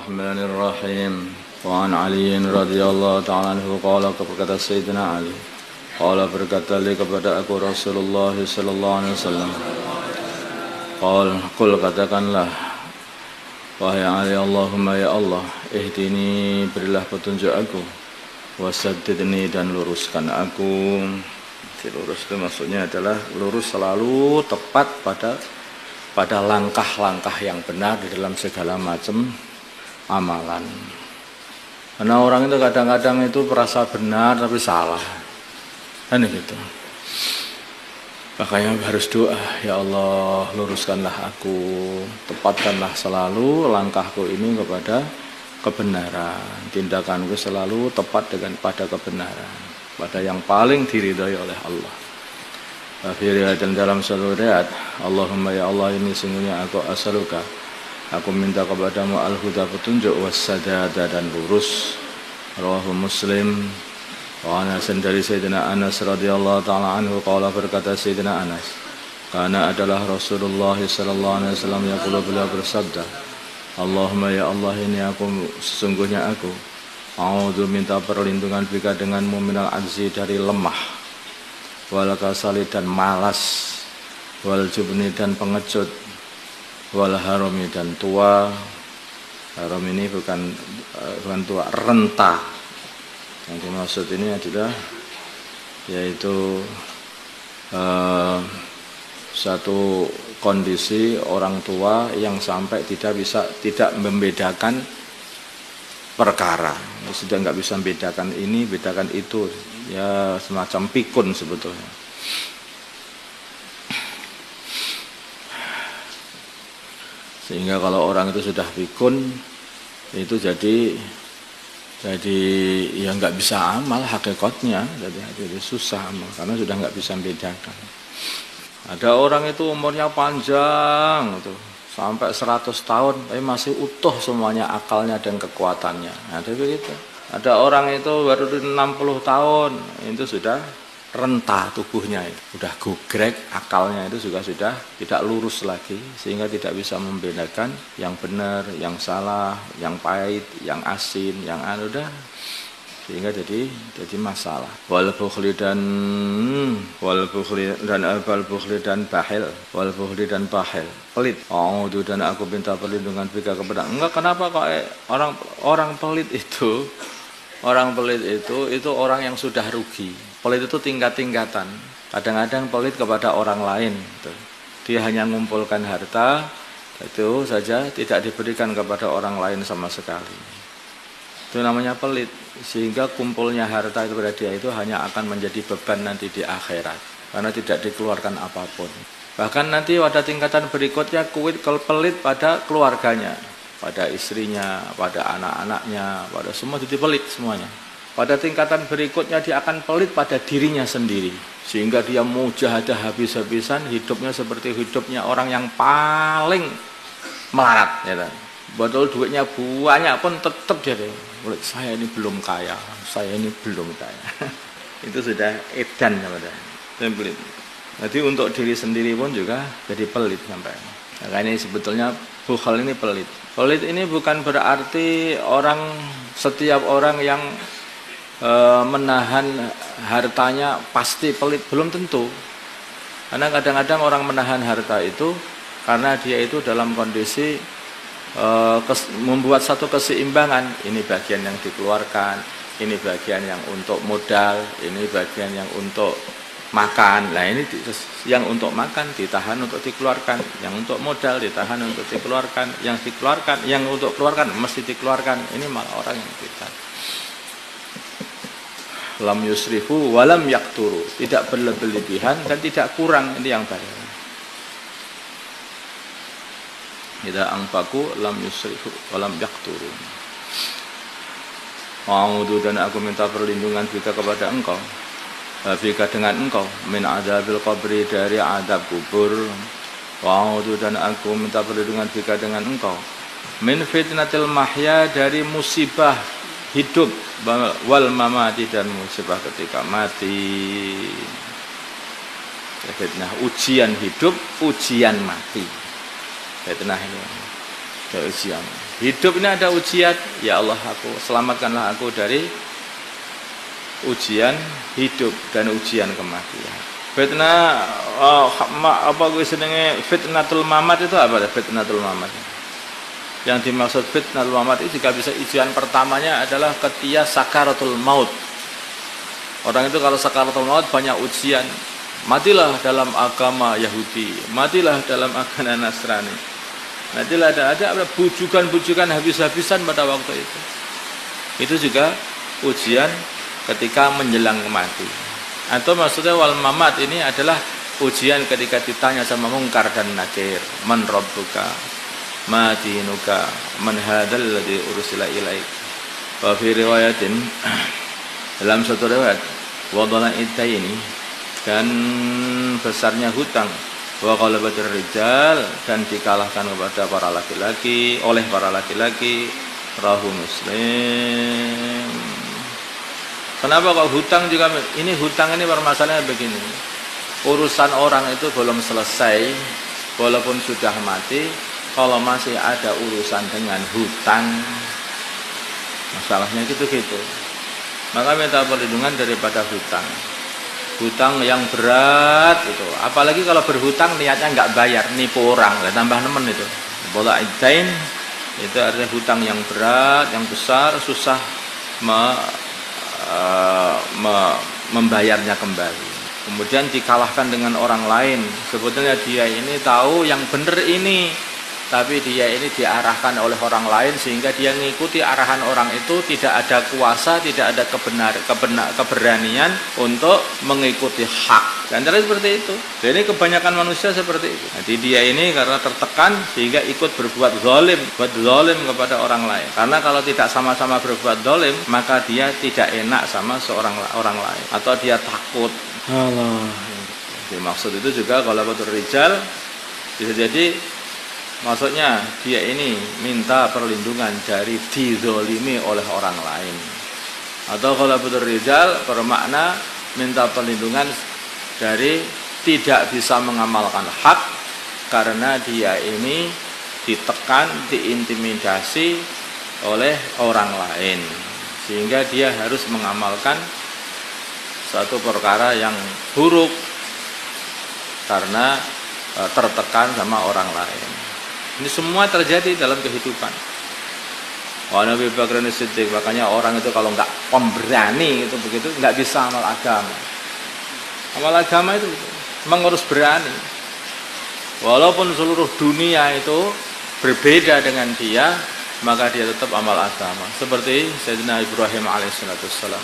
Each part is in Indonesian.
الرحمن الرحيم وعن علي رضي الله تعالى عنه قال kepada Sayyidina Ali qala berkata li kepada aku Rasulullah sallallahu alaihi wasallam qul katakanlah wahai Ali Allahumma ya Allah ihdini berilah petunjuk aku wasaddidni dan luruskan aku. Lurus itu maksudnya adalah lurus selalu tepat pada langkah-langkah yang benar di dalam segala macam amalan. Karena orang itu kadang-kadang itu merasa benar tapi salah. Kan gitu. Makanya harus doa, ya Allah luruskanlah aku, tepatkanlah selalu langkahku ini kepada kebenaran. Tindakanku selalu tepat pada kebenaran, pada yang paling diridhai oleh Allah. Akhirnya dalam satu riwayat, Allahumma ya Allah ini sungguhnya aku as'aluka, aku minta kepadamu al-huda petunjuk was-sadada dan lurus. Rawahu Muslim. Wa Anas dari Sayyidina Anas radhiyallahu taala anhu qala berkata Sayyidina Anas, karena adalah Rasulullah sallallahu alaihi wasallam yaqulu beliau bersabda, Allahumma ya Allah ini aku sesungguhnya aku a'udzu minta perlindungan bika denganmu minal ajzi dari lemah, wal kasali dan malas, wal jubni dan pengecut, wal harami dan tua. Haram ini bukan tua, renta. Yang dimaksud ini adalah yaitu satu kondisi orang tua yang sampai tidak membedakan perkara, sudah nggak bisa membedakan ini, bedakan itu, ya semacam pikun sebetulnya. Sehingga kalau orang itu sudah pikun, itu jadi ya nggak bisa amal hakikatnya, jadi susah amal karena sudah nggak bisa membedakan. Ada orang itu umurnya panjang tuh, sampai 100 tahun tapi masih utuh semuanya akalnya dan kekuatannya. Ada begitu. Ada orang itu baru 60 tahun itu sudah renta tubuhnya, sudah gogrek, akalnya itu juga sudah tidak lurus lagi sehingga tidak bisa membedakan yang benar, yang salah, yang pahit, yang asin, yang dah, sehingga jadi masalah. Wal bukhli dan bahil, pelit. Dan aku minta perlindungan bika kepada enggak. Kenapa kok orang pelit itu orang yang sudah rugi. Pelit itu tingkat-tingkatan. Kadang-kadang pelit kepada orang lain. Dia hanya mengumpulkan harta, itu saja tidak diberikan kepada orang lain sama sekali. Itu namanya pelit. Sehingga kumpulnya harta itu pada dia itu hanya akan menjadi beban nanti di akhirat. Karena tidak dikeluarkan apapun. Bahkan nanti pada tingkatan berikutnya pelit pada keluarganya. Pada istrinya, pada anak-anaknya, pada semua jadi pelit semuanya. Pada tingkatan berikutnya dia akan pelit pada dirinya sendiri. Sehingga dia mujahadah habis-habisan, hidupnya seperti hidupnya orang yang paling melarat. Ya kan? Betul duitnya banyak pun tetap dia pelit. Saya ini belum kaya, saya ini belum kaya. Itu sudah edan namanya. Pelit. Jadi untuk diri sendiri pun juga jadi pelit sampai. Nah, ini sebetulnya bukhal ini pelit. Pelit ini bukan berarti setiap orang yang menahan hartanya pasti pelit, belum tentu. Karena kadang-kadang orang menahan harta itu karena dia itu dalam kondisi membuat satu keseimbangan. Ini bagian yang dikeluarkan, ini bagian yang untuk modal, ini bagian yang untuk makan. Nah ini yang untuk makan ditahan untuk dikeluarkan, yang untuk modal ditahan untuk dikeluarkan, yang untuk keluarkan mesti dikeluarkan. Ini malah orang yang kita lam yusrifu walam yakturu, tidak berlebihan dan tidak kurang. Ini yang baik. Tidak angpaku lam yusrifu walam yakturu. A'udzu dan aku minta perlindungan bika kepada engkau, bika dengan engkau, min adzabil qabri dari adab kubur. Wa'udzu dan aku minta perlindungan bika dengan engkau, min fitnatil mahya dari musibah hidup, wal mamati dan musibah ketika mati. Fitnah ujian hidup, ujian mati. Fitnah ini ujian. Hidup ini ada ujian, ya Allah selamatkanlah aku dari ujian hidup dan ujian kematian. Fitnah apa gue senenge fitnatul mamat itu apa? Fitnatul mamat. Yang dimaksud fitnatul mamat itu jika bisa ujian pertamanya adalah ketika sakaratul maut. Orang itu kalau sakaratul maut banyak ujian. Matilah dalam agama Yahudi, matilah dalam agama Nasrani. Matilah ada bujukan-bujukan habis-habisan pada waktu itu. Itu juga ujian ketika menjelang mati. Atau maksudnya wal mamat ini adalah ujian ketika ditanya sama mungkar dan nakir, man rabbuka, ma dinuka, man hadzal ladzi ursila ilaik. Wa fi riwayatin dalam satu riwayat wadana ini dan besarnya hutang wa qalabatir rijal dan dikalahkan kepada para laki-laki oleh para laki-laki rahu Muslim. Kenapa kok hutang juga ini hutang ini permasalahannya begini. Urusan orang itu belum selesai walaupun sudah mati, kalau masih ada urusan dengan hutang masalahnya gitu-gitu. Maka minta perlindungan daripada hutang. Hutang yang berat itu, apalagi kalau berhutang niatnya nggak bayar, nipu orang, tambah nemen itu. Bola idain itu artinya hutang yang berat, yang besar, susah membayarnya kembali. Kemudian dikalahkan dengan orang lain. Sebetulnya dia ini tahu yang benar ini, tapi dia ini diarahkan oleh orang lain sehingga dia mengikuti arahan orang itu, tidak ada kuasa, tidak ada keberanian untuk mengikuti hak. Dan cara seperti itu. Jadi kebanyakan manusia seperti itu. Jadi dia ini karena tertekan sehingga ikut berbuat zalim, kepada orang lain. Karena kalau tidak sama-sama berbuat zalim, maka dia tidak enak sama orang lain atau dia takut. Allah. Jadi maksud itu juga kalau betul rijal bisa jadi maksudnya dia ini minta perlindungan dari dizolimi oleh orang lain. Atau kalau betul rijal bermakna minta perlindungan dari tidak bisa mengamalkan hak karena dia ini ditekan, diintimidasi oleh orang lain sehingga dia harus mengamalkan suatu perkara yang buruk karena tertekan sama orang lain. Ini semua terjadi dalam kehidupan. Nabi Bakar Siddiq, makanya orang itu kalau nggak pemberani itu begitu nggak bisa amal agama. Amal agama itu mengurus berani. Walaupun seluruh dunia itu berbeda dengan dia, maka dia tetap amal agama. Seperti Sayyidina Ibrahim alaihissalam.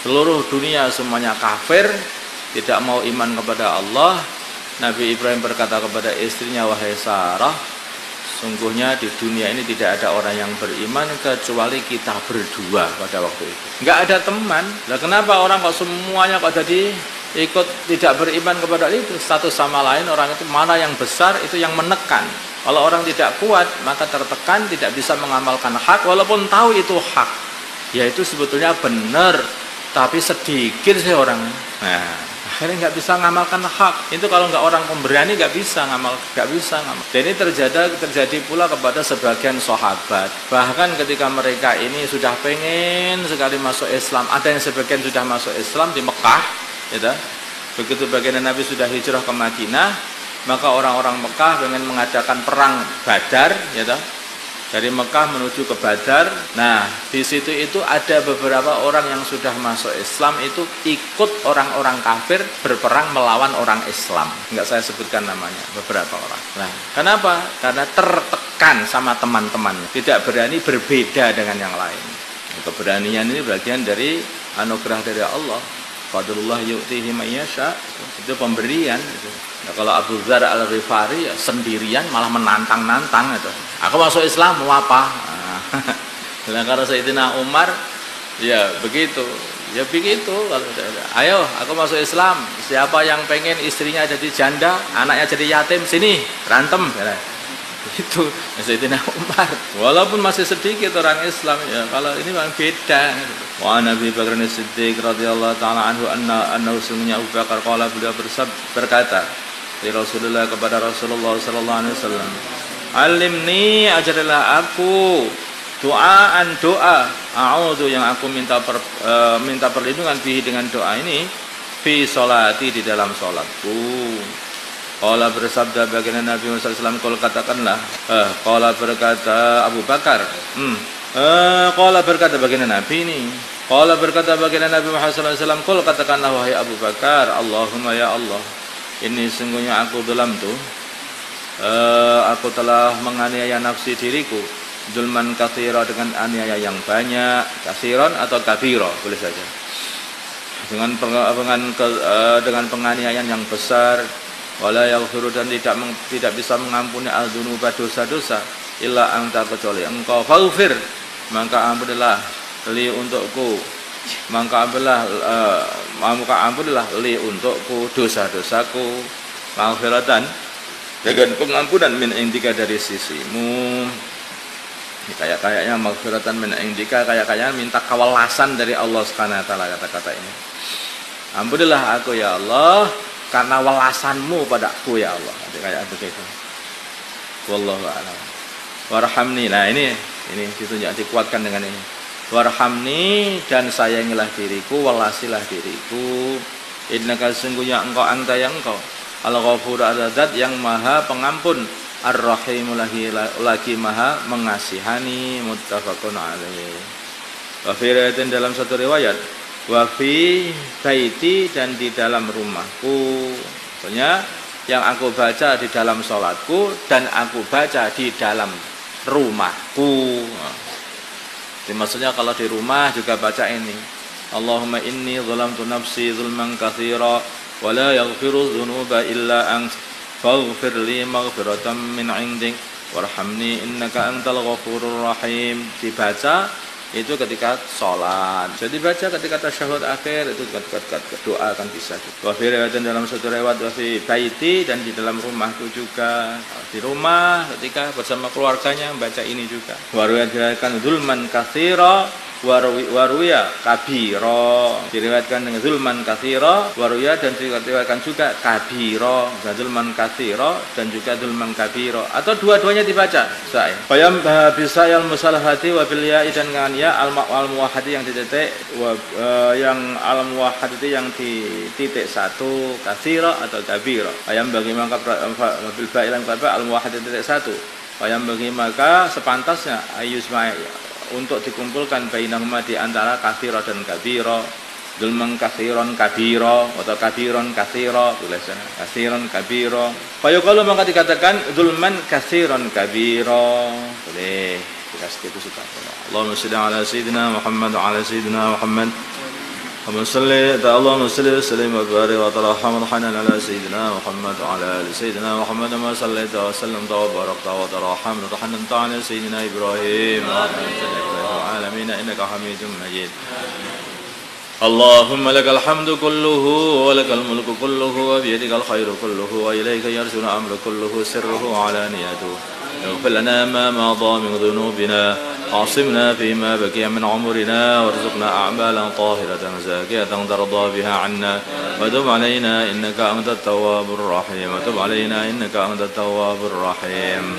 Seluruh dunia semuanya kafir, tidak mau iman kepada Allah. Nabi Ibrahim berkata kepada istrinya, wahai Sarah, sungguhnya di dunia ini tidak ada orang yang beriman kecuali kita berdua pada waktu itu. Nggak ada teman. Lah kenapa orang kok semuanya kok jadi ikut tidak beriman kepada itu? Satu sama lain orang itu mana yang besar itu yang menekan. Kalau orang tidak kuat maka tertekan, tidak bisa mengamalkan hak walaupun tahu itu hak. Ya itu sebetulnya benar, tapi sedikit sih orang. Nah, akhirnya nggak bisa ngamalkan hak. Itu kalau nggak orang pemberani nggak bisa ngamal. Dan ini terjadi pula kepada sebagian sahabat. Bahkan ketika mereka ini sudah pengen sekali masuk Islam, ada yang sebagian sudah masuk Islam di Mekah, gitu. Begitu bagian Nabi sudah hijrah ke Madinah, maka orang-orang Mekah pengen mengadakan perang Badar, gitu. Dari Mekah menuju ke Badar. Nah, di situ itu ada beberapa orang yang sudah masuk Islam itu ikut orang-orang kafir berperang melawan orang Islam. Enggak saya sebutkan namanya, beberapa orang. Nah, kenapa? Karena tertekan sama teman-temannya, tidak berani berbeda dengan yang lain. Keberanian ini bagian dari anugerah dari Allah. Fadlullah yu'tihi may yasha. Itu pemberian gitu. Nah, kalau Abu Dzar Al-Ghifari ya, sendirian malah menantang-nantang itu. Aku masuk Islam mau apa? Nah, kalau Sayyidina Umar ya begitu. Ya begitu kalau ayo aku masuk Islam. Siapa yang pengen istrinya jadi janda, anaknya jadi yatim, sini berantem. Itu Sayyidina Umar. Walaupun masih sedikit orang Islam ya, kalau ini memang beda. Wa Nabi Bakar Siddiq radhiyallahu taala anhu anna sungguhnya Abu Bakar qala beliau berkata dari Rasulullah kepada Rasulullah sallallahu alaihi wasallam, Alimni, ajarilah aku doaan doa. A'udzu, yang aku minta perlindungan bihi dengan doa ini, fi sholati, di dalam sholatku. Qala, bersabda baginda Nabi Muhammad SAW, qul, katakanlah, qala berkata Abu Bakar, qala berkata baginda Nabi ini, qala berkata baginda Nabi Muhammad SAW, qul, katakanlah wahai Abu Bakar, Allahumma, ya Allah, ini sungguhnya aku dalam tuh, aku telah menganiaya nafsi diriku, zulman katsira, dengan aniaya yang banyak, kasiron atau kabiro boleh saja, dengan penganiayaan yang besar. Wala yaghfiru, dan tidak bisa mengampuni al-dzunuba, dosa-dosa, illa anta, kecuali engkau. Faghfir, maka ampunilah li untukku, maka ampunilah li untukku dosa-dosaku, maghfiratan, dengan pengampunan, min indika, dari sisimu. Kayaknya maghfiratan min indika, kayaknya minta kewelasan dari Allah Subhanahu wa taala, kata-kata ini. Ampunilah aku ya Allah karena welasanmu padaku ya Allah. Kayak begitu. Wallahu a'lam. Warhamni. Nah, ini ditunjuk, dikuatkan dengan ini. Warhamni, dan sayangilah diriku, welasilah diriku. Innaka, sesungguhnya engkau, anta, yang engkau, Al-Ghafur, Al-Zat, yang maha pengampun, Ar-Rahim, lagi maha mengasihani. Muttafaqun alaih. Wa fi riwayatin, dalam satu riwayat, wa fi baiti, dan di dalam rumahku. Maksudnya yang aku baca di dalam sholatku, dan aku baca di dalam rumahku. Jadi maksudnya kalau di rumah juga baca ini, Allahumma inni zalamtu nafsi zulman katsira wa la yaghfiru dzunuba illa ant faghfir li maghfiratan min 'indik warhamni innaka antal ghafurur rahim. Dibaca itu ketika sholat, jadi baca ketika tasyahud akhir, itu ketika doa kan bisa. Wa fi riwayatin, dalam satu riwayat, wa fi baiti, dan di dalam rumahku juga. Di rumah ketika bersama keluarganya baca ini juga. Wa riwayatkan zulman katsira waruya kabiro, diriwayatkan dengan zulman katsira waruya, dan diriwayatkan juga kabiro, zulman katsira dan juga zulman kabiro, atau dua-duanya dibaca. Bayam bisa al musalahati wa bil ya, dan dengan ya al muwahhadi yang dititik, yang al muwahhadi yang di titik satu, katsira atau kabiro. Bayam bagi maka bil ba'ilan al muwahhadi titik satu. Bayam bagi maka sepantasnya ayusma, untuk dikumpulkan bainahuma, di antara katsira dan kabira. Zulman katsiron kabira, atau kabiron katsira, tulisannya katsiron kabira. Fayuqalu, maka dikatakan zulman katsiron kabira. Boleh dikasih itu suka. Allahumma shalli ala sayyidina Muhammad wa ala sayyidina Muhammad. Allahumma salli wa sallim wa barik wa tarham ala sayyidina Muhammad wa ala ali sayyidina Muhammad, ma sallaita wa sallamta wa barakta wa tarham ala sayyidina Ibrahim wa ala alamin innaka Hamidum Majid. Allahumma lakal hamdu kulluhu wa lakal mulku kulluhu wa biyadikal khairu kulluhu wa ilayka yarji'u al-amru kulluhu sirruhu wa alaniyatuhu. اغفر لنا ما مضى من ذنوبنا، عاصمنا فيما بقي من عمرنا، وارزقنا أعمالا طاهرة زاكية ترضى بها عنا، وتب علينا إنك أنت التواب الرحيم، وتب علينا إنك أنت التواب الرحيم.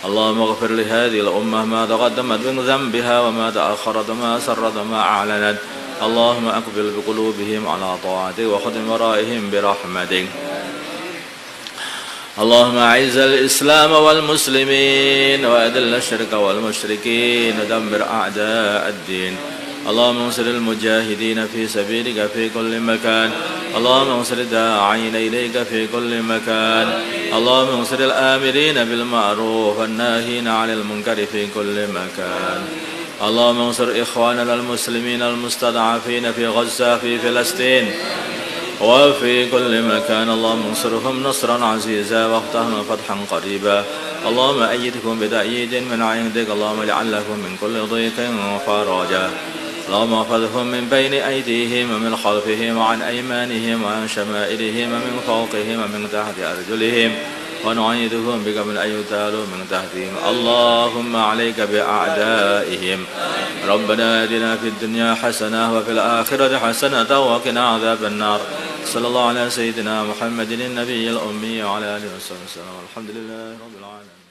اللهم اغفر لهذه الأمة ما تقدمت من ذنبها وما تأخرت وما أسرت وما أعلنت. اللهم أقبل بقلوبهم على طاعتك وخذ ورائهم برحمتك. اللهم أعز الإسلام والمسلمين وأذل الشرك والمشركين ودمر أعداء الدين. اللهم انصر المجاهدين في سبيلك في كل مكان. اللهم انصر الداعين إليك في كل مكان. اللهم انصر الآمرين بالمعروف والناهين عن المنكر في كل مكان. اللهم انصر إخواننا المسلمين المستضعفين في غزة في فلسطين وفي كل مكان. اللهم انصرهم نصرا عزيزا وافتحهم فتحا قريبا. اللهم أيدهم بتأييد من عندك. اللهم اجعل لهم من كل ضيق فرجا. اللهم احفظهم من بين أيديهم ومن خلفهم وعن أيمانهم وعن شمائلهم ومن فوقهم ومن تحت أرجلهم ونعيذهم بك من أن يغتالوا من تحتهم. اللهم عليك بأعدائهم. ربنا آتنا في الدنيا حسنة وفي الآخرة حسنة وقنا عذاب النار. صلى الله على سيدنا محمد النبي الأمي وعلى آله وصحبه وسلم. الحمد لله رب العالمين.